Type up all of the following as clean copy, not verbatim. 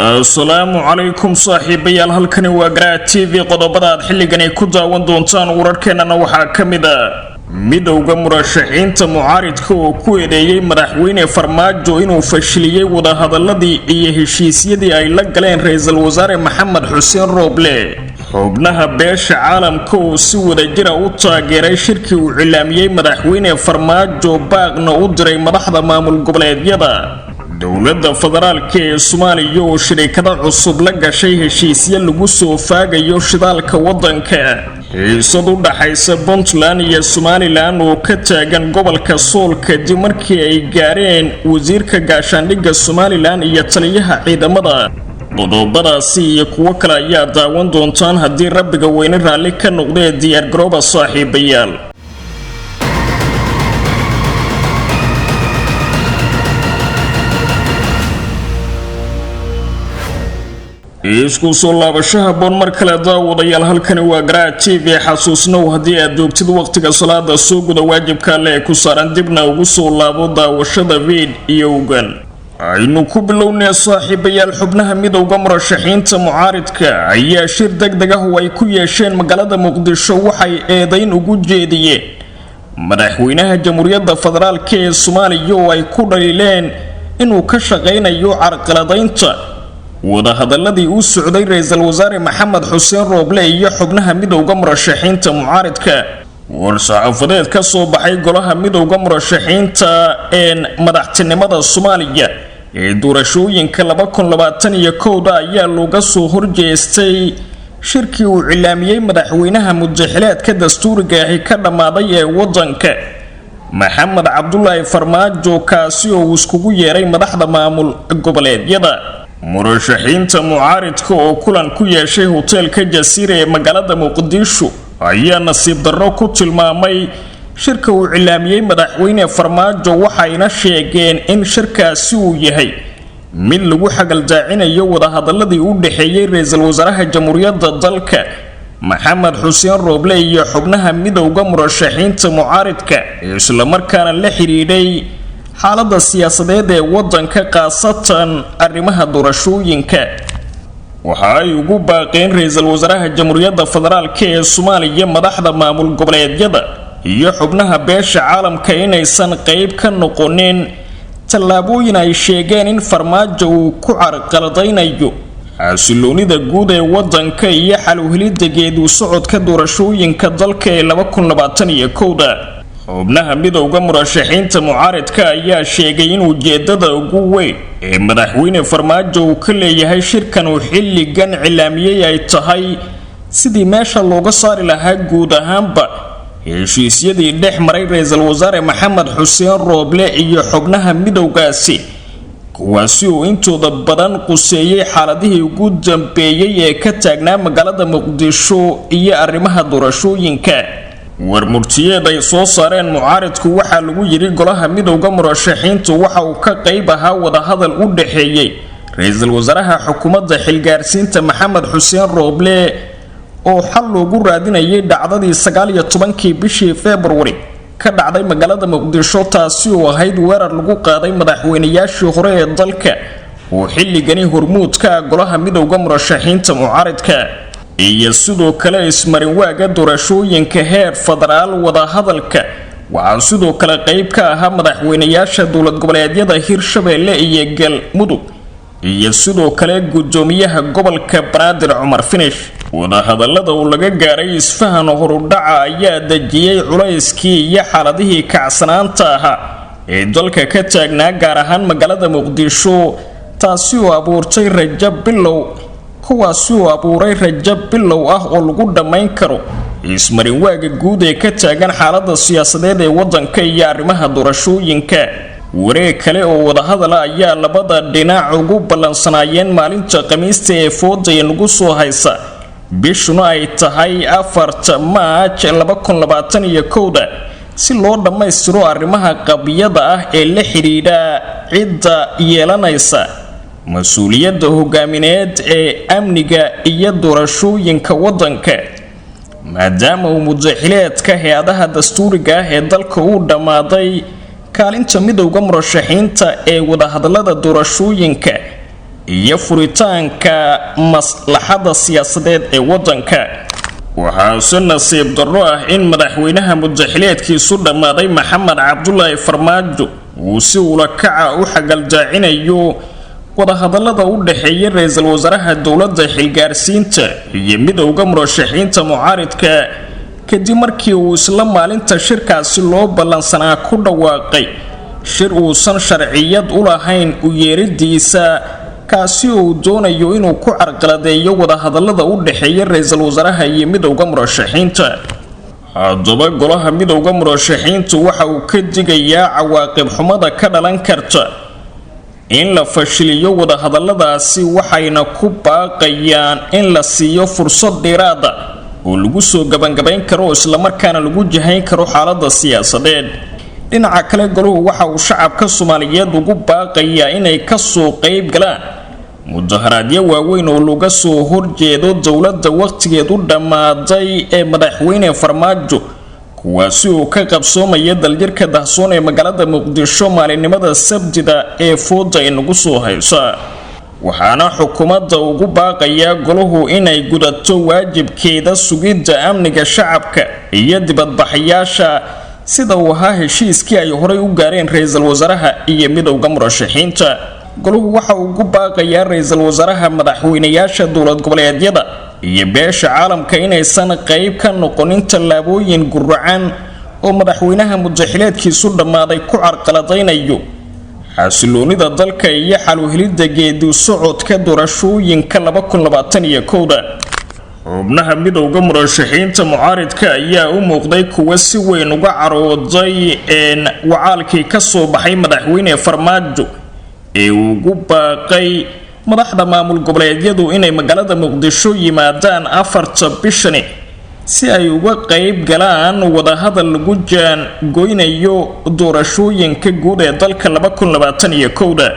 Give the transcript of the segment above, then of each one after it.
Assalamu alaikum saaxiibayaal halkani waa Garaa TV qodobada aad xilligan ay ku daawan doontaan wararkeenana waxaa kamid ah midowga murashaxiinta mucaaridka oo ku eedeeyay madaxweyne Farmaajo inuu fashiliyay wada hadaladii iyo heshiisyadii ay la galeen ra'iisul wasaare Maxamed Xuseen Rooble xubnaha beesha caalamka oo si wadajir ah u taageeray shirkii uu cilaamiyay madaxweyne Farmaajo baaqna u diray madaxda maamul goboleedyada dowladda federaalka ee Soomaaliya oo shirkado cusub la gashay heshiisyo lagu soo faagayo shidaalka wadanka xiisad u dhaxaysa Puntland iyo Somaliland oo ka taagan gobolka Sool kadib markii ay gaareen wasiirka gaashaandhigga Somaliland iyo taliyaha ciidamada qodobadaasi iyo kuwo kale ayaa daawan doontaan haddii rabbiga weyne raalli ka noqday diyaar garooba saaxiibayaal isku soo laabashaha boon mar kale daawadayaal halkani waa Garaa TV xasuusnow haddii aad joogtid waqtiga salaada soo guda waajibka leh ku saaran dibna ugu soo laabo daawashada video-gan aynu ku bilownay saaxiibayaal xubnaha midowga murashaxiinta mucaaridka ayaa shir degdeg ah oo ay ku yeesheen magaalada Muqdisho waxay eedayn ugu jeediyeen madaxweynaha jamhuuriyadda federaalka ee Soomaaliya oo ay ku dhaliileen inuu ka shaqeynayo carqaladaynta wada hadaladii uu socday ra'iisul wasaare Maxamed Xuseen Rooble iyo xubnaha midowga murashaxiinta mucaaridka war-saxaafadeed ka soo baxay golaha midowga murashaxiinta ee madaxtinimada Soomaaliya ee doorashooyinka 2021 ayaa looga soo horjeestay shirkii uu cilaamiyay madaxweynaha muddaxileedka dastuuriga ah ka dhamaaday ee wadanka Maxamed Cabdullaahi Farmaajo kaasi oo iskugu yeeray madaxda maamul goboleedyada murashaxiinta mucaaridka oo kulan ku yeeshay hotelka Jasiire ee magaalada Muqdisho ayaa nasiib darro ku tilmaamay shirka uu cilaamiyay madaxweyne Farmaajo waxayna sheegeen in shirkaasi uu yahay mid lagu xagal daacinayo wada hadaladii u dhaxeeyay ra'iisul wasaaraha jamhuuriyadda dalka Maxamed Xuseen Rooble iyo xubnaha midowga murashaxiinta mucaaridka isla markaana la xiriiray xaaladda siyaasadeed ee wadanka qaasatan arrimaha doorashooyinka waxa ay ugu baaqeen ra'iisul wasaaraha jamhuuriyadda federaalka ee Soomaaliya madaxda maamul goboleedyada iyo xubnaha beesha caalamka inaysan qayb ka noqonin tallaabooyin ay sheegeen in Farmaajo uu ku carqaladaynayo xasiloonida guud ee wadanka iyo xal u helidda geedi socodka doorashooyinka dalka ee 2021 xubnaha midowga murashaxiinta mucaaridka ayaa sheegay in ujeedada ugu weyn ee madaxweyne Farmaajo uu ka leeyahay shirkan uu xilligan cilaamiyay ay tahay sidii meesha looga saari lahaa guud ahaanba heshiisyadii dhex maray ra'iisul wasaare Maxamed Xuseen Rooble iyo xubnaha midowgaasi kuwaasi oo intooda badan quseeyay xaaladihii ugu dambeeyay ee ka taagnaa magaalada Muqdisho iyo arrimaha doorashooyinka warmurtiyeed ay soo saareen mucaaridku waxaa lagu yiri golaha midowga murashaxiintu waxa uu ka qayb ahaa wada hadal u dhaxeeyay ra'iisul wasaaraha xukuumadda xilgaarsiinta Maxamed Xuseen Rooble oo xal loogu raadinayay dhacdadii 19 bishii February ka dhacday magaalada Muqdisho taasi oo ahayd weerar lagu qaaday madaxweynayaashii hore ee dalka oo xilligani hormuudka golaha midowga murashaxiinta mucaaridka iyo sidoo kale ismarin waaga doorashooyinka heer federaal wada hadalka waxa sidoo kale qayb ka ahaa madaxweynayaasha dowlad goboleedyada Hirshabelle iyo Galmudug iyo sidoo kale gudoomiyaha gobolka Banaadir Cumar Finish wada hadalada oo laga gaaray isfahan horudhaca ayaa dajiyay culayskii iyo xaaladihii kacsanaanta ahaa ee dalka ka taagnaa gaar ahaan magaalada Muqdisho taasi oo abuurtay rajo bilow kuwaasi oo abuuray rajo bilow ah oo lagu dhamayn karo ismarin waaga guud ee ka taagan xaaladda siyaasadeed ee wadanka iyo arrimaha doorashooyinka wareeg kale oo wada hadal ayaa labada dhinac ugu ballansanaayeen maalinta Khamiista ee fooda ee lagu soo haysa bishuna ay tahay 4 March 2021 si loo dhamaystiro arrimaha qabiyada ah ee la xiriira cidda yeelanaysa mas'uuliyadda hogaamineed ee amniga iyo doorashooyinka wadanka maadaama uu muddaxileedka hay'adaha dastuuriga ah ee dalka uu dhamaaday kaalinta midowga murashaxiinta ee wada hadalada doorashooyinka iyo furitaanka maslaxada siyaasadeed ee wadanka. waxaase nasiib darro ah in madaxweynaha muddaxileedkiisu dhammaaday Maxamed Cabdullaahi Farmaajo uu si ula kaca u xagaldaacinayo wadahadallada u dhaxeeya ra'iisul wasaaraha dowladda xilgaarsiinta iyo midowga murashaxiinta mucaaridka kadib markii uu isla maalinta shirkaasi loo ballansanaa ku dhawaaqay shir uusan sharciyad u lahayn u yeeridiisa kaasi uu doonayo inuu ku carqaladeeyo wadahadallada u dhaxeeya ra'iisul wasaaraha iyo midowga murashaxiinta. haddaba golaha midowga murashaxiintu waxa uu ka digayaa cawaaqib xumada ka dhalan karta in la fashiliyo wadahadalladaasi, waxayna ku baaqayaan in la siiyo fursad dheeraad ah oo lagu soo gabangabayn karo isla markaana lagu jahayn karo xaaladda siyaasadeed. dhinaca kale goluhu waxa uu shacabka Soomaaliyeed ugu baaqayaa inay ka soo qayb galaan mudaharaadyo waaweyn oo laga soo horjeedo dowladda waqtigeedu dhammaaday ee madaxweyne Farmaajo, kuwaasi oo ka qabsoomaya daljirka dahsoon ee magaalada Muqdisho maalinimada Sabtida ee fooda inagu soo haysa. waxaana xukuumadda ugu baaqayaa goluhu inay gudato waajibkeeda sugidda amniga shacabka iyo dibadbaxayaasha sida uu ahaa heshiiskii ay horey u gaareen ra'iisul wasaaraha iyo midowga murashaxiinta. goluhu waxa uu ugu baaqayaa ra'iisul wasaaraha, madaxweynayaasha dowlad goboleedyada iyo beesha caalamka inaysan qayb ka noqonin tallaabooyin guracan oo madaxweynaha muddaxileedkiisu dhammaaday ku carqaladaynayo xasiloonida dalka iyo xal u helidda geedi socodka doorashooyinka 2021. xubnaha midowga murashaxiinta mucaaridka ayaa u muuqday kuwa si weyn uga carooday wacaalkii ka soo baxay madaxweyne Farmaajo ee ugu baaqay madaxda maamul goboleedyadu inay magaalada Muqdisho yimaadaan 4 bishani si ay uga qayb galaan wadahadal lagu goynayo doorashooyinka guud ee dalka 2021.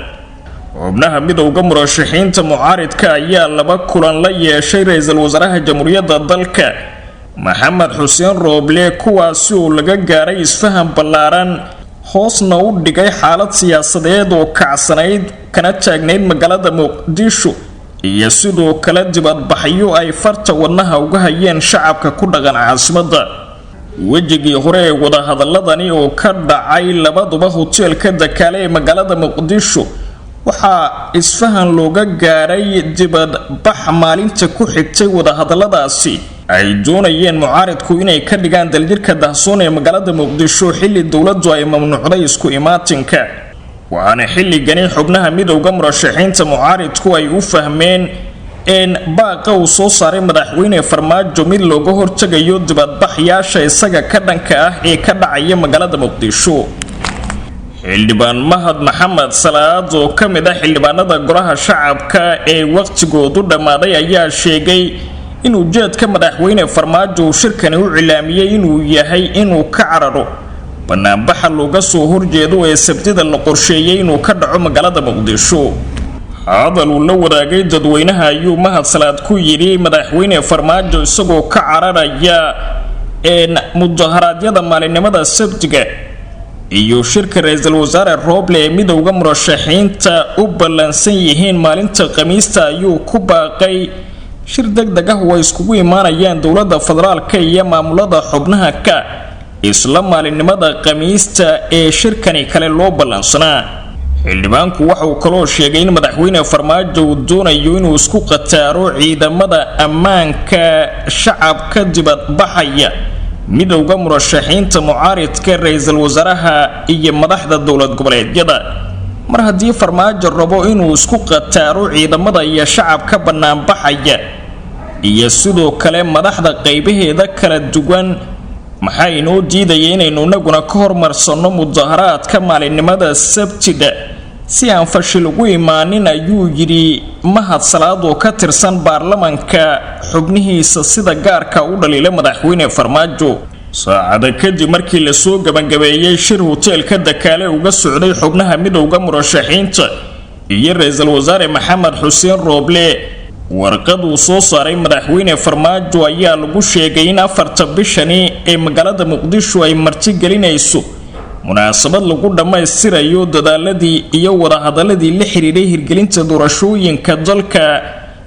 xubnaha midowga murashaxiinta mucaaridka ayaa 2 kulan la yeeshay ra'iisul wasaaraha jamhuuriyadda dalka Maxamed Xuseen Rooble, kuwaasi oo laga gaaray isfaham ballaaran hoosna u dhigay xaalad siyaasadeed oo kacsanayd kana taagnayd magaalada Muqdisho iyo sidoo kale dibadbaxyo ay farta wadnaha uga hayeen shacabka ku dhaqan caasimadda. wejigii hore ee wadahadalladani oo ka dhacay labaduba hoteelka Dakaale ee magaalada Muqdisho waxaa isfahan looga gaaray dibadbax maalinta ku xigtay wadahadalladaasi ay doonayeen mucaaridku inay ka dhigaan daljirka dahsoon ee magaalada Muqdisho xilli dowladdu ay mamnuucday isku imaatinka. waxaana xilligani xubnaha midowga murashaxiinta mucaaridku ay u fahmeen in baaqa uu soo saaray madaxweyne Farmaajo mid looga hortagayo dibadbaxyaasha isaga ka dhanka ah ee ka dhacaya magaalada Muqdisho. xildhibaan Mahad Maxamed Salaad oo ka mid ah xildhibaanada golaha shacabka ee waqtigoodu dhammaaday ayaa sheegay in ujeedka madaxweyne Farmaajo uu shirkani u cilaamiyay inuu yahay inuu ka cararo banaanbaxa looga soo horjeedo ee Sabtida la qorsheeyay inuu ka dhaco magaalada Muqdisho. hadal uu la wadaagay dadweynaha ayuu Mahad Salaad ku yiri madaxweyne Farmaajo isagoo ka cararaya mudaharaadyada maalinimada Sabtiga iyo shirka ra'iisul wasaare Rooble ee midowga murashaxiinta u ballansan yihiin maalinta Khamiista ayuu ku baaqay shir degdeg ah oo iskugu imaanayaan dowladda federaalka iyo maamulada xubnaha ka isla maalinimada Khamiista ee shirkani kale loo ballansanaa. xildhibaanku waxa uu kaloo sheegay in madaxweyne Farmaajo uu doonayo inuu isku qataaro ciidamada ammaanka shacabka dibadbaxaya midowga murashaxiinta mucaaridka ra'iisul wasaaraha iyo madaxda dowlad goboleedyada. mar haddii Farmaajo rabo inuu isku qataaro ciidamada iyo shacabka banaanbaxaya iyo sidoo kale madaxda qaybaheeda kala duwan, maxaa inoo diidaya inaynu naguna ka hormarsano mudaharaadka maalinimada Sabtida si aan fashil ugu imaanin, ayuu yiri Mahad Salaad oo ka tirsan baarlamaanka xubnihiisa sida gaarka u dhaliilay madaxweyne Farmaajo. saacada kadib markii la soo gabangabeeyay shir hoteelka Dakaale uga socday xubnaha midowga murashaxiinta iyo ra'iisul wasaare Maxamed Xuseen Rooble, warqad uu soo saaray madaxweyne Farmaajo ayaa lagu sheegay in 4 bishani ee magaalada Muqdisho ay marti gelinayso munaasabad lagu dhammaystirayo dadaaladii iyo wadahadaladii la xiriiray hirgelinta doorashooyinka dalka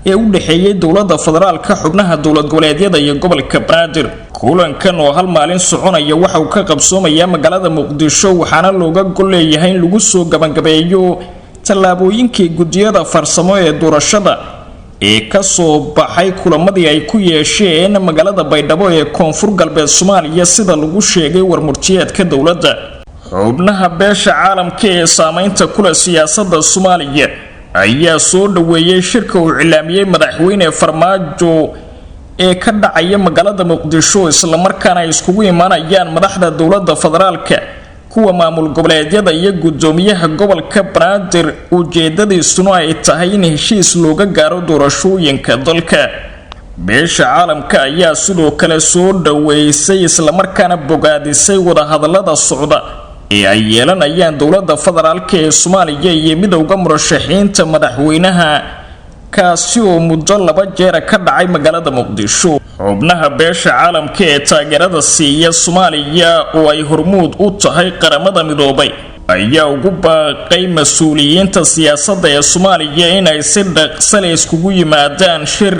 ee u dhaxeeyay dowladda federaalka xubnaha dowlad goboleedyada iyo gobolka Banaadir. kulankan oo hal maalin soconaya waxa uu ka qabsoomayaa magaalada Muqdisho waxaana looga gol leeyahay in lagu soo gabagabeeyo tallaabooyinkii gudiyada farsamo ee doorashada ee ka soo baxay kulamadii ay ku yeesheen magaalada Baydhabo ee Koonfur Galbeed Soomaaliya sida lagu sheegay warmurtiyeedka dowladda. xubnaha beesha caalamka ee saameynta kula siyaasadda Soomaaliya ayaa soo dhaweeyay shirka uu cilaamiyay madaxweyne Farmaajo ee ka dhacaya magaalada Muqdisho isla markaana ay iskugu imaanayaan madaxda dowladda federaalka kuwa maamul goboleedyada iyo gudoomiyaha gobolka Banaadir. ujeedadiisuna ay tahay in heshiis looga gaaro doorashooyinka dalka. beesha caalamka ayaa sidoo kale soo dhaweysay isla markaana bogaadisay wadahadalada socda ee ay yeelanayaan dowladda federaalka ee Soomaaliya iyo midowga murashaxiinta madaxweynaha kaasi oo muddo 2 jeer ka dhacay magaalada Muqdisho. xubnaha beesha caalamka ee taageerada siiya Soomaaliya oo ay hormuud u tahay qaramada midoobay ayaa ugu baaqay mas'uuliyiinta siyaasadda ee Soomaaliya inay si dhaqso leh iskugu yimaadaan shir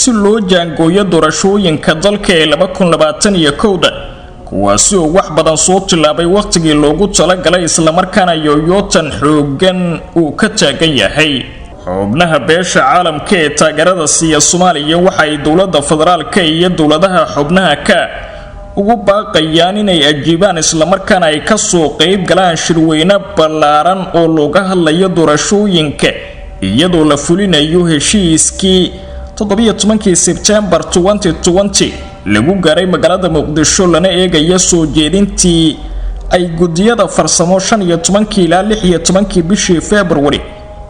si loo jaangooyo doorashooyinka dalka ee 2021 kuwaasi oo wax badan soo tilaabay waqtigii loogu talagalay isla markaana yooyootan xoogan uu ka taagan yahay. xubnaha beesha caalamka ee taageerada siiya Soomaaliya waxa ay dowladda federaalka iyo dowladaha xubnaha ka ugu baaqayaan inay ajiibaan isla markaana ay ka soo qayb galaan shirweyne ballaaran oo looga hadlayo doorashooyinka iyadoo la fulinayo heshiiskii 17 September 2020 lagu gaaray magaalada Muqdisho lana eegayo soo jeedintii ay gudiyada farsamo 15 ilaa 16 bishii February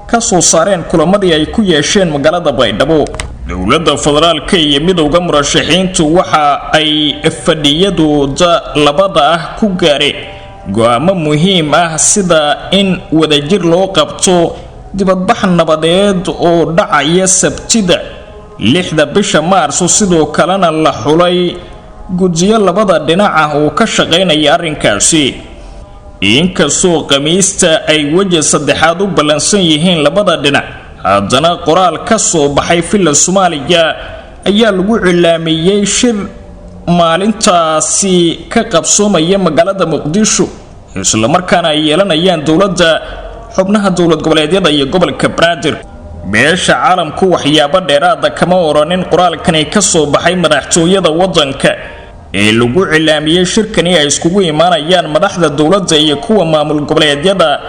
ka soo saareen kulamadii ay ku yeesheen magaalada Baydhabo. dowladda federaalka iyo midowga murashaxiintu waxa ay fadhiyadooda labada ah ku gaareen go'aamo muhiim ah sida in wadajir loo qabto dibadbax nabadeed oo dhacaya Sabtida 6 bisha Maarso sidoo kalena la xulay gudiyo labada dhinac ah oo ka shaqeynaya arrinkaasi. inkastoo Khamiista ay waji saddexaad u balansan yihiin labada dhinac haddana qoraal ka soo baxay filla Soomaaliya ayaa lagu cilaamiyay shir maalintaasi ka qabsoomaya magaalada Muqdisho isla markaana ay yeelanayaan dowladda xubnaha dowlad goboleedyada iyo gobolka Banaadir. beesha caalamku waxyaabo dheeraad kama oranin qoraalkan ka soo baxay madaxtooyada wadanka ee lagu cilaamiyay shirkani ay iskugu imaanayaan madaxda dowladda iyo kuwa maamul goboleedyada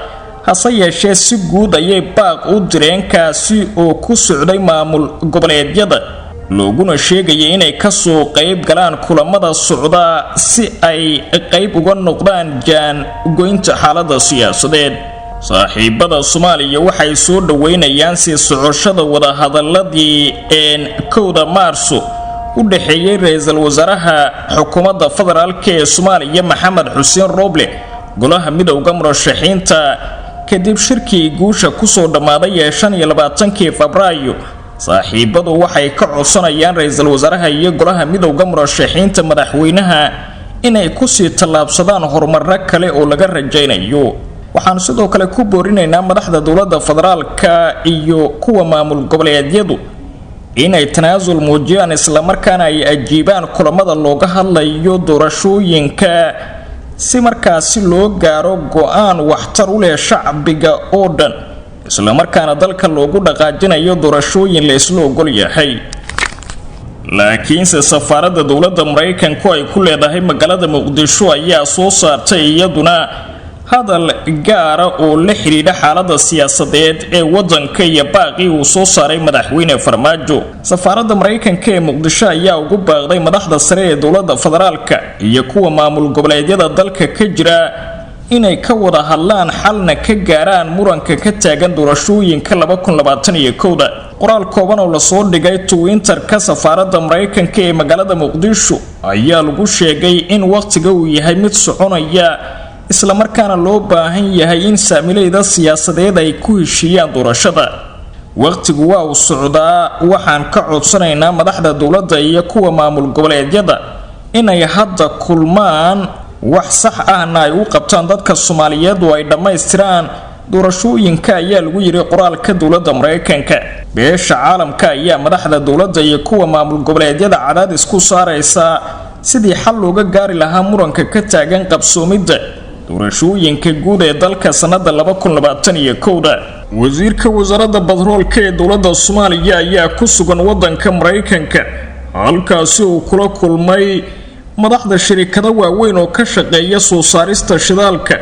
hase yeeshee si guud ayay baaq u direen kaasi oo ku socday maamul goboleedyada looguna sheegay inay ka soo qayb galaan kulamada socda si ay qayb uga noqdaan jaan goynta xaaladda siyaasadeed. saaxiibada Soomaaliya waxay soo dhaweynayaan si socoshada wadahadaladii 1 Maarso u dhaxeeyay ra'iisul wasaaraha xukuumadda federaalka ee Soomaaliya Maxamed Xuseen Roble golaha midowga murashaxiinta kadib shirkii guusha ku soo dhamaaday 25 Febraayo. saaxiibadu waxay ka codsanayaan ra'iisul wasaaraha iyo golaha midowga murashaxiinta madaxweynaha inay ku sii tallaabsadaan horumar kale oo laga rajaynayo. waxaan sidoo kale ku boorinaynaa madaxda dowladda federaalka iyo kuwa maamul goboleedyadu inay tanaasul muujiyaan isla markaana ay ajiibaan kulamada looga hadlayo doorashooyinka si markaasi loo gaaro go'aan waxtar u leh shacbiga oo dhan isla markaana dalka loogu dhaqaajinayo doorashooyin la isla ogol yahay. laakiinse safaaradda dowladda Mareykanku ay ku leedahay magaalada Muqdisho ayaa soo saartay iyaduna hadal gaara oo la xiriira xaaladda siyaasadeed ee wadanka iyo baaqi uu soo saaray madaxweyne Farmaajo. safaaradda Mareykanka ee Muqdisho ayaa ugu baaqday madaxda sare ee dowladda federaalka iyo kuwa maamul goboleedyada dalka ka jira inay ka wada hadlaan xalna ka gaaraan muranka ka taagan doorashooyinka 2021. qoraal kooban oo la soo dhigay Twitter-ka safaaradda Mareykanka ee magaalada Muqdisho ayaa lagu sheegay in waqtiga uu yahay mid soconaya isla markaana loo baahan yahay in saamilayda siyaasadeed ay ku heshiiyaan doorashada. waqtigu waa uu socdaa waxaan ka codsanaynaa madaxda dowladda iyo kuwa maamul goboleedyada inay hadda kulmaan wax sax ahna ay u qabtaan dadka Soomaaliyeed oo ay dhamaystiraan doorashooyinka ayaa lagu yiri qoraalka dawladda Mareykanka. beesha caalamka ayaa madaxda dawladda iyo kuwa maamul goboleedyada cadaadis ku saaraysa sidii xal looga gaari lahaa muranka ka taagan qabsoomidda doorashooyinka guud ee dalka sanada 2021. wasiirka wasaaradda batroolka ee dawladda Soomaaliya ayaa ku sugan wadanka Mareykanka halkaas oo kula kulmay madaxda shirkado waaweyn oo ka shaqeeya soo saarista shidaalka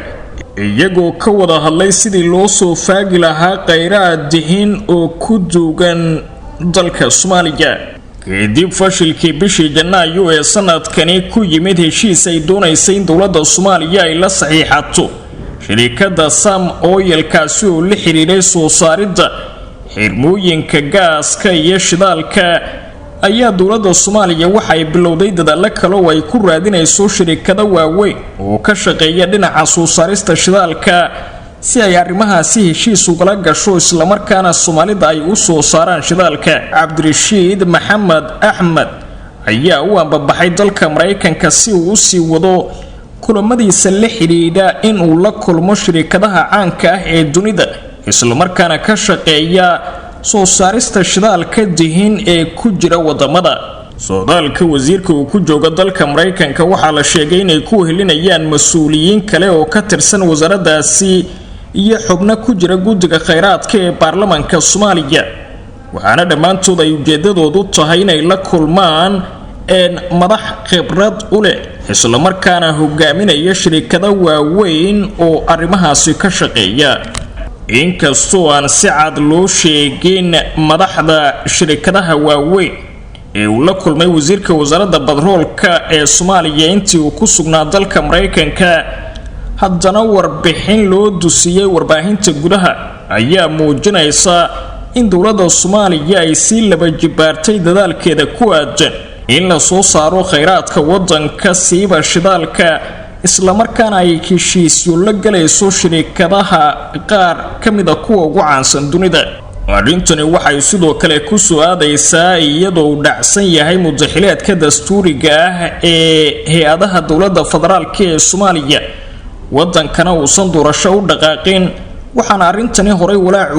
iyagoo ka wada hadlay sidii loo soo faagi lahaa kheyraad dihin oo ku duugan dalka Soomaaliya. kadib fashilkii bishii Janaayo ee sanadkani ku yimid heshiis ay doonaysay in dawladda Soomaaliya ay la saxiixato shirkadda Sam Oil kaasi oo la xiriiray soo saaridda xirmooyinka gaaska iyo shidaalka ayaa dawladda Soomaaliya waxay bilowday dadaal kale oo ay ku raadinayso shirkado waaweyn oo ka shaqeeya dhinaca soo saarista shidaalka si ay arrimahaasi heshiis uga gasho isla markaana Soomaalida ay u soo saaraan shidaalka. Cabdirashiid Maxamed Axmed ayaa u ambabaxay dalka Mareykanka si uu u sii wado kulamadiisa la xiriira in uu la kulmo shirkadaha caanka ah ee dunida isla markaana ka shaqeeya soo saarista shidaalka dihin ee ku jira wadamada. socdaalka wasiirka uu ku jooga dalka Mareykanka waxaa la sheegay inay ku helinayaan mas'uuliyiin kale oo ka tirsan wasaaraddaasi iyo xubno ku jira guddiga kheyraadka ee baarlamaanka Soomaaliya waxaana dhammaantood ay ujeedadoodu tahay inay la kulmaan madax khibrad u leh isla markaana hogaaminaya shirkado waaweyn oo arrimahaasi ka shaqeeya. inkastoo aan si cad loo sheegin madaxda shirkadaha waaweyn ee uu la kulmay wasiirka wasaaradda batroolka ee Soomaaliya intii uu ku sugnaa dalka Mareykanka, haddana warbixin loo dusiyay warbaahinta gudaha ayaa muujinaysa in dawladda Soomaaliya ay si laba jibaartay dadaalkeeda ku aadan in la soo saaro kheyraadka wadanka siiba shidaalka isla markaana ay heshiisyo la galayso shirkadaha qaar kamida kuwa ugu caansan dunida. arrintani waxay sidoo kale ku soo aadaysaa iyadoo uu dhacsan yahay mudaxileedka dastuuriga ah ee hay'adaha dawladda federaalka ee Soomaaliya wadankana uusan doorasho u dhaqaaqin waxaana arrintani horey walaac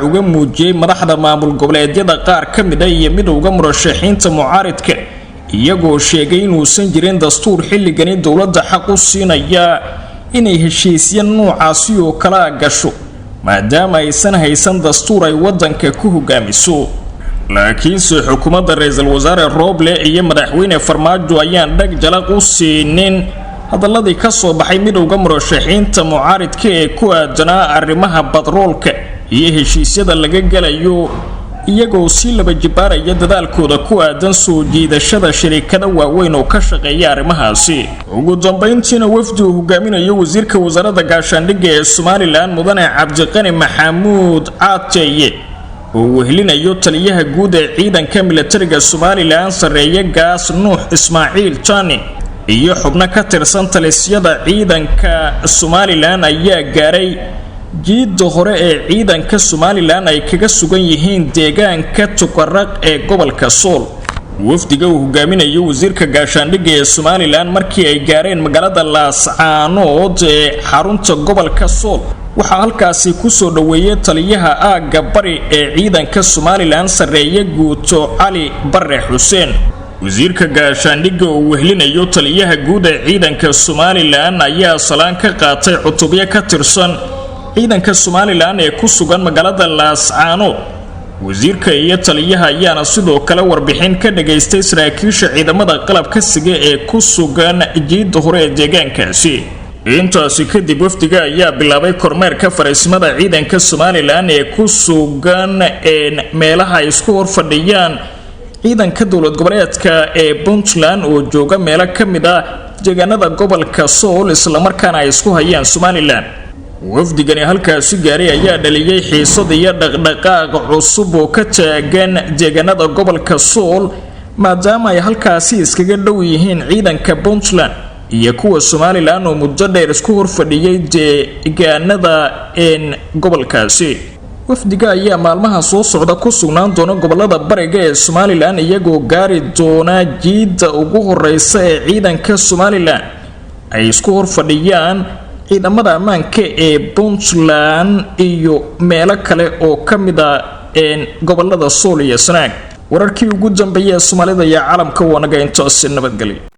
uga muujiyay madaxda maamul goboleedyada qaar kamida iyo midowga murashaxiinta mucaaridka iyagoo sheegay inuusan jirin dastuur xilligani dawladda xaq u siinaya inay heshiisyo noocaasi oo kala gasho maadaama aysan haysan dastuur ay wadanka ku hogaamiso. laakiinse xukuumadda ra'iisul wasaare Roble iyo madaxweyne Farmaajo ayaan dhag jalaq u siinin hadaladii ka soo baxay midowga murashaxiinta mucaaridka ee ku aadanaa arrimaha batroolka iyo heshiisyada laga galayo iyagoo si laba jibaaraya dadaalkooda ku aadan soo jiidashada shirkado waaweyn oo ka shaqeeya arrimahaasi. ugu dambeyntiina wafdi uu hogaaminayo wasiirka wasaaradda gaashaandhigga ee Somaliland Mudane Cabdiqani Maxamuud Caateye oo wehelinayo taliyaha guud ee ciidanka militariga Somaliland sareeya gaas Nuux Ismaaciil Tani iyo xubno ka tirsan talisyada ciidanka Somaliland ayaa gaaray jiidda hore ee ciidanka Somaliland ay kaga sugan yihiin deegaanka Tukaraq ee gobolka Sool. wafdiga uu hogaaminayo wasiirka gaashaandhigga ee Somaliland markii ay gaareen magaalada Laascaanood ee xarunta gobolka Sool waxaa halkaasi ku soo dhaweeyay taliyaha aagga bari ee ciidanka Somaliland sareeya guuto Cali Barre Xuseen. wasiirka gaashaandhigga oo wehelinayo taliyaha guud ee ciidanka Somaliland ayaa salaan ka qaatay cutubyo ka tirsan ciidanka Somaliland ee ku sugan magaalada Laascaanood. wasiirka iyo taliyaha ayaana sidoo kale warbixin ka dhageystay saraakiisha ciidamada qalabka siga ee ku sugan jiidda hore ee deegaankaasi. intaasi kadib wafdiga ayaa bilaabay kormeerka fariisimada ciidanka Somaliland ee ku sugan meelaha ay isku horfadhiyaan ciidanka dawlad goboleedka ee Puntland oo jooga meelo kamid ah deegaanada gobolka Sool isla markaana ay isku hayaan Somaliland. wafdigani halkaasi gaaray ayaa dhaliyay xiisad iyo dhaqdhaqaaq cusub oo ka taagan deegaanada gobolka Sool maadaama ay halkaasi iskaga dhow yihiin ciidanka Puntland iyo kuwa Somaliland oo muddo dheer isku horfadhiyay deegaanada gobolkaasi. wafdiga ayaa maalmaha soo socda ku sugnaan doona gobolada bariga ee Somaliland iyagoo gaari doona jiida ugu horeysa ee ciidanka Somaliland ay isku hor fadhiyaan ciidamada ammaanka ee Puntland iyo meelo kale oo kamid ah gobolada Sool iyo Sanaag. wararkii ugu dambeeyay Soomaalida iyo caalamka wanaga intaas nabadgelyo.